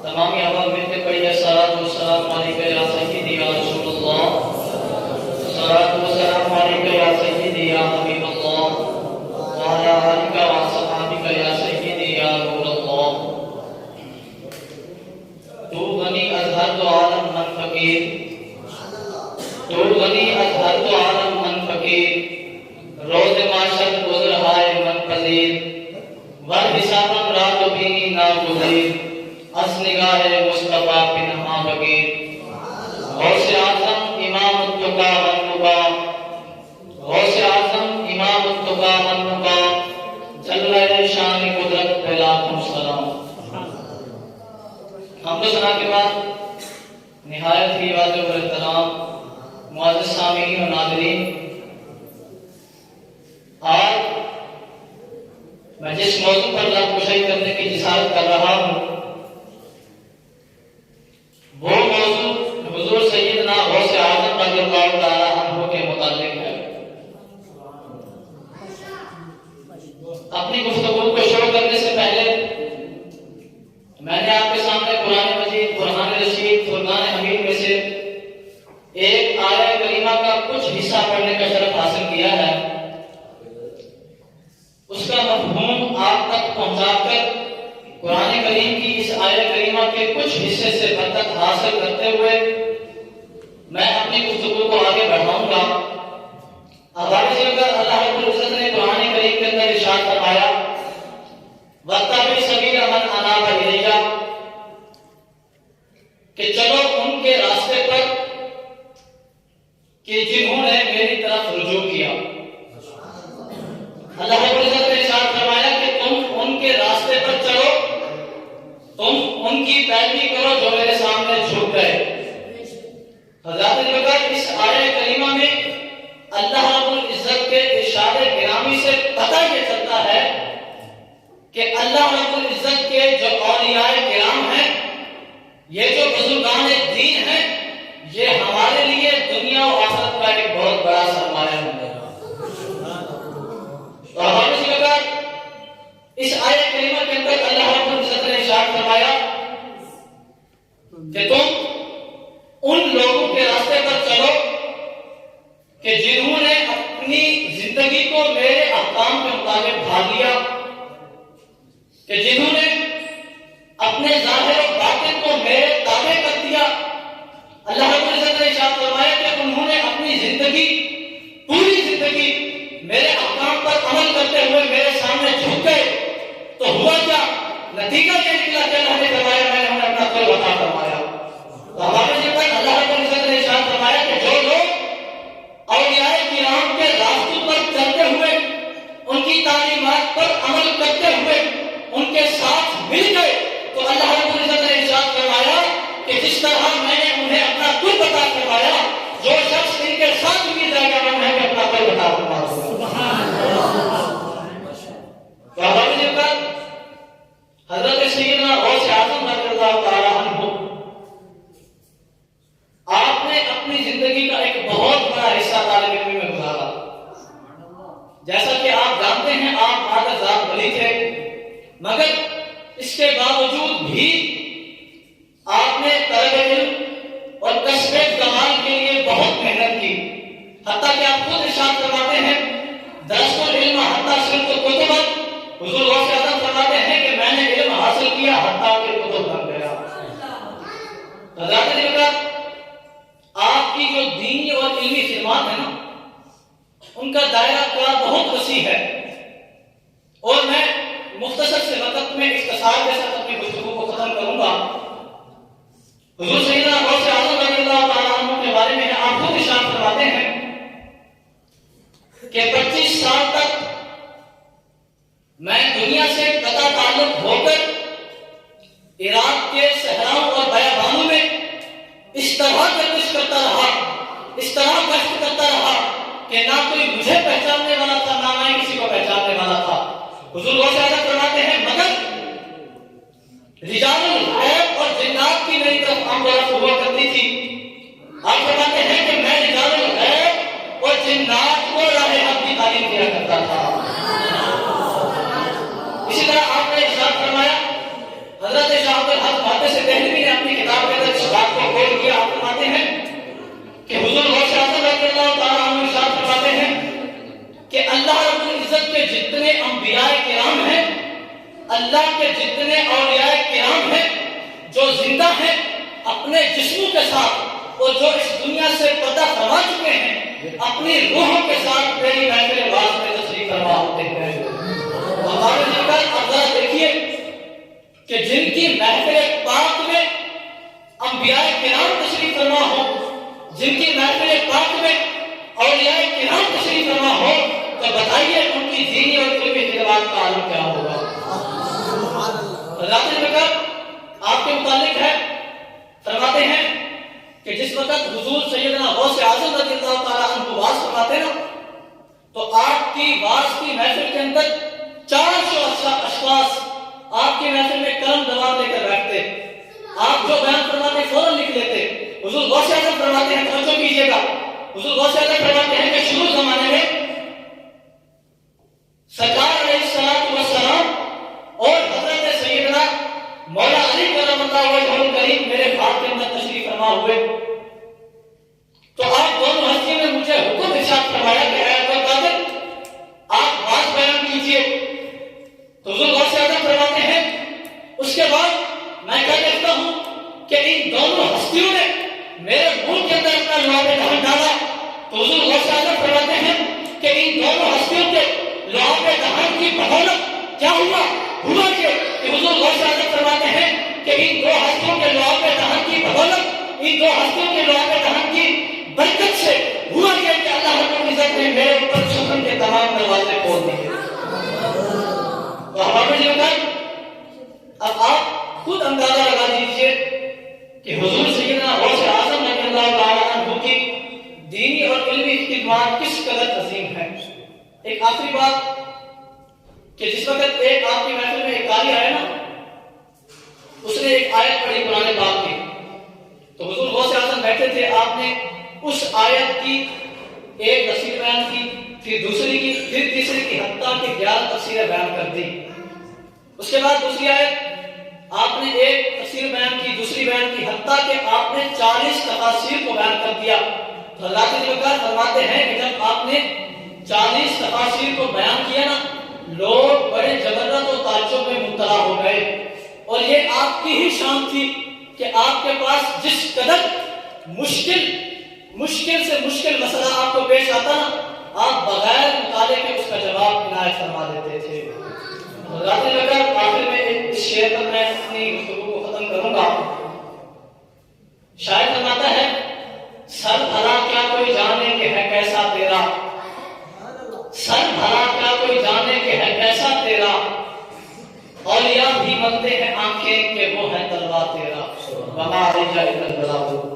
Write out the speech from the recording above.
تمامی اول ملتے پڑھیے الصلاۃ والسلام علیک یا سیدی یا رسول اللہ، الصلاۃ والسلام علیک یا سیدی یا حبیب اللہ، وعلی آلک و اصحابک یا سیدی یا نور اللہ۔ تو غنی از ہر دو عالم من فقیر، تو غنی از ہر دو عالم من فقیر، روز معاشر گزر ہائے من پذیر، ور حسابم رات بھی ناگزیر، اس نگاہ مصطفیٰ پنہا بگیر، غوث اعظم امام التقیٰ والنقیٰ، غوث اعظم امام التقیٰ والنقیٰ، جلوہ شان قدرت پہ لاکھوں سلام۔ حمد و ثنا کے بعد نہایت ہی واجب الاحترام معزز سامعین و ناظرین، آج میں جس موضوع پر لب کشائی کرنے کی جسارت کر رہا ہوں وہ موضوع حضور سیدنا غوث اعظم رضی اللہ تعالی عنہ کے متعلق ہے۔ اپنی گفتگو کو شروع کرنے سے پہلے میں نے آپ کے سامنے قرآن مجید، برہان رشید، فرقان حمید میں سے ایک آیہ کریمہ کا کچھ حصہ پڑھنے کا شرف حاصل کیا ہے۔ اس کا مفہوم آپ تک پہنچا کر قرآن کریم کی اس آیہ کریمہ کے کچھ حصے سے برکت حاصل کرتے ہوئے میں اپنی گفتگو کو آگے بڑھاؤں گا۔ اب آگے چل کر اللہ رب العزت نے قرآن کریم کے اندر ارشاد فرمایا وَاتَّبِعْ سَبِيلَ مَنْ أَنَابَ إِلَيَّ، کہ چلو ان کے راستے پر کہ جنہوں نے میری طرف رجوع کیا۔ اللہ رب العزت نے ارشاد فرمایا کہ تم ان کے راستے پر چلو، تم ان کی پیروی کرو جو میرے سامنے جھک گئے۔ حضرات بکر اس آیہ کریمہ میں اللہ رب العزت کے ارشاد گرامی سے پتہ یہ چلتا ہے کہ اللہ رب العزت کے جو اولیاء کرام ہیں، یہ جو بزرگان دین ہیں، یہ ہمارے لیے دنیا و آخرت کا ایک بہت بڑا سرمایہ ہے۔ تو ہمارے بکر اس آیہ کریمہ کے اندر اللہ رب العزت نے ارشاد فرمایا کہ تم ان لوگوں کے راستے پر چلو کہ جنہوں نے اپنی زندگی کو میرے احکام کے مطابق ڈھال لیا، کہ جنہوں نے اپنے ظاہر و باطن کو میرے تابع کر دیا۔ اللہ رب العزت نے ارشاد فرمایا کہ انہوں نے اپنی زندگی، پوری زندگی میرے احکام پر عمل کرتے ہوئے میرے سامنے جھک گئے۔ تو ہوا کیا؟ نتیجہ یہ نکلا کہ اللہ نے فرمایا میں نے انہیں اپنا قرب عطا فرمایا۔ تو ہمارے جب اللہ رب العزت نے ارشاد فرمایا کہ جو لوگ اولیاء کرام کے راستوں پر چلتے ہوئے، ان کی تعلیمات پر عمل کرتے ہوئے ان کے ساتھ مل گئے، تو اللہ رب العزت نے ارشاد فرمایا کہ جس طرح میں نے انہیں اپنا قرب عطا فرمایا، جو شخص ان کے ساتھ مل جائے گا میں انہیں اپنا قرب عطا فرماؤں گا۔ تو ہمارے جب حضرت سیدنا غوث اعظم رضی اللہ تعالی عنہ، آپ نے اپنی زندگی کا ایک بہت بڑا حصہ طالب علمی میں گزارا۔ جیسا کہ آپ جانتے ہیں آپ مادر ذات ولی تھے، مگر اس کے باوجود بھی آپ نے طلب علم اور کسب کمال کے لیے بہت محنت کی، حتیٰ کہ آپ خود ارشاد فرماتے ہیں درس العلم حتیٰ صرف کتب، حضور غوث اعظم فرماتے ہیں کہ میں نے علم حاصل کیا حتیٰ کہ کتب بن گیا۔ حضرات بکر آپ کی جو دینی اور علمی خدمات ہیں نا، ان کا دائرہ کار بہت وسیع ہے، اور میں مختصر سے وقت میں اختصار کے ساتھ اپنی گفتگو کو ختم کروں گا۔ حضور سیدنا غوث اعظم رضی اللہ تعالیٰ عنہ کے بارے میں آپ خود ارشاد فرماتے ہیں کہ 25 سال تک میں دنیا سے قطع تعلق ہو کر عراق کے صحراؤں اور بیابانوں میں اس طرح گردش کرتا رہا، اس طرح گشت کرتا رہا کہ نہ کوئی مجھے پہچاننے والا تھا، نہ میں کسی کو پہچاننے والا تھا۔ حضور غوث اعظم فرماتے ہیں مگر رجال الغیب اور جنات کی میری طرف آمد ہوا کرتی تھی. آپ فرماتے ہیں کہ میں رجال الغیب اور جنات کو راہ حق کی تعلیم دیا کرتا تھا. اسی طرح آپ نے ارشاد فرمایا، حضرت شاہ عبد الحق محدث دہلوی نے اپنی کتاب کے اندر اس بات کو قول کیا. آپ فرماتے ہیں کہ حضور غوث اعظم رضی اللہ تعالیٰ عنہ ارشاد فرماتے ہیں کہ اللہ رب العزت کے جتنے انبیاء کرام ہیں، اللہ کے جتنے اولیاء کرام ہیں جو زندہ ہیں اپنے جسموں کے ساتھ، اور جو اس دنیا سے پتہ فرما چکے ہیں اپنی روحوں کے ساتھ میری محفل واعظ میں تشریف فرما ہوتے ہیں. ہمارے دل پر اب ذرا دیکھیے کہ جن کی محفل پاک میں انبیاء کرام تشریف فرما ہو، جن کی محفل پاک میں اولیاء کرام تشریف فرما ہو، تو بتائیے ان کی دینی اور علمی خدمات کا عالم کیا ہوگا. حضرات بکر آپ کے متعلق ہے، فرماتے ہیں کہ جس وقت حضور سیدنا غوث اعظم رضی اللہ تعالیٰ عنہ واعظ فرماتے نا، تو آپ کی واعظ کی محفل کے اندر 400 اشخاص آپ کی محفل میں قلم دوام لے کر بیٹھتے. آپ جو بیان فرماتے فوراً لکھ لیتے. حضور غوث اعظم فرماتے ہیں، توجہ کیجیے گا، حضور غوث اعظم فرماتے ہیں کہ شروع زمانے میں سرکار علیہ السلام اور حضرت سیدنا مولا علی کرم اللہ وجہہ الکریم میرے خواب کے اندر تشریف فرما ہوئے، تو آپ دونوں ہستیوں نے مجھے حکم ارشاد فرمایا کہ اے عبد القادر آپ بات بیان کیجیے. تو حضور غوث اعظم فرماتے ہیں اس کے بعد میں کہہ دیکھتا ہوں کہ ان دونوں ہستیوں نے میرے منہ کے اندر اپنا لعاب دہن ڈالا. تو حضور غوث اعظم فرماتے ہیں کہ ان دونوں ہستیوں کے لعاب دہن کی بدولت کیا ہوا کہ حضور غوث اعظم فرماتے ہیں کہ ان دو ہستیوں کے لعاب دہن کی بدولت، ان دو ہستیوں کے لعاب دہن کی برکت سے ہوا کہ اللہ رب العزت نے میرے اوپر شکر کے تمام دروازے کھول دیے. تو ہمارے لیے اب آپ خود اندازہ لگا دیجیے کہ حضور سیدنا غوث اعظم رضی اللہ تعالیٰ عنہ کی دینی اور علمی خدمات کس قدر عظیم ہیں. ایک آخری بات کہ جس وقت ایک آپ کی محفل میں ایک قاری آیا نا، اس نے ایک آیت پڑھی قرآن پاک کی، تو حضور غوث اعظم بیٹھے تھے، آپ نے اس آیت کی ایک تفسیر بیان کی، پھر دوسری کی، پھر تیسری کی، حتیٰ کہ 11 تفسیریں بیان کر دی. اس کے بعد دوسری آیت آپ نے ایک تفسیر بیان کی، دوسری بیان کی، حتیٰ کہ آپ نے 40 تفاسیر کو بیان کر دیا. تو حضرات بکر فرماتے ہیں کہ جب آپ نے 40 تفاسیر کو بیان کیا نا، لوگ بڑے جبرت و تعجب میں مبتلا ہو گئے. اور یہ آپ کی ہی شان تھی کہ آپ کے پاس جس قدر مشکل سے مشکل مسئلہ آپ کو پیش آتا نا، آپ بغیر مطالعے کے اس کا جواب عنایت فرما دیتے تھے. حضرات بکر آخر میں اس شعر پر میں اپنی گفتگو کو ختم کروں گا. شاعر فرماتا ہے، سر بھلا کیا کوئی جانے کہ ہے کیسا تیرا، سر بھلا کیا کوئی جانے کہ ہے کیسا تیرا، اولیاء بھی بنتے ہیں آنکھیں کہ وہ ہے تلوار تیرا. وما علیہ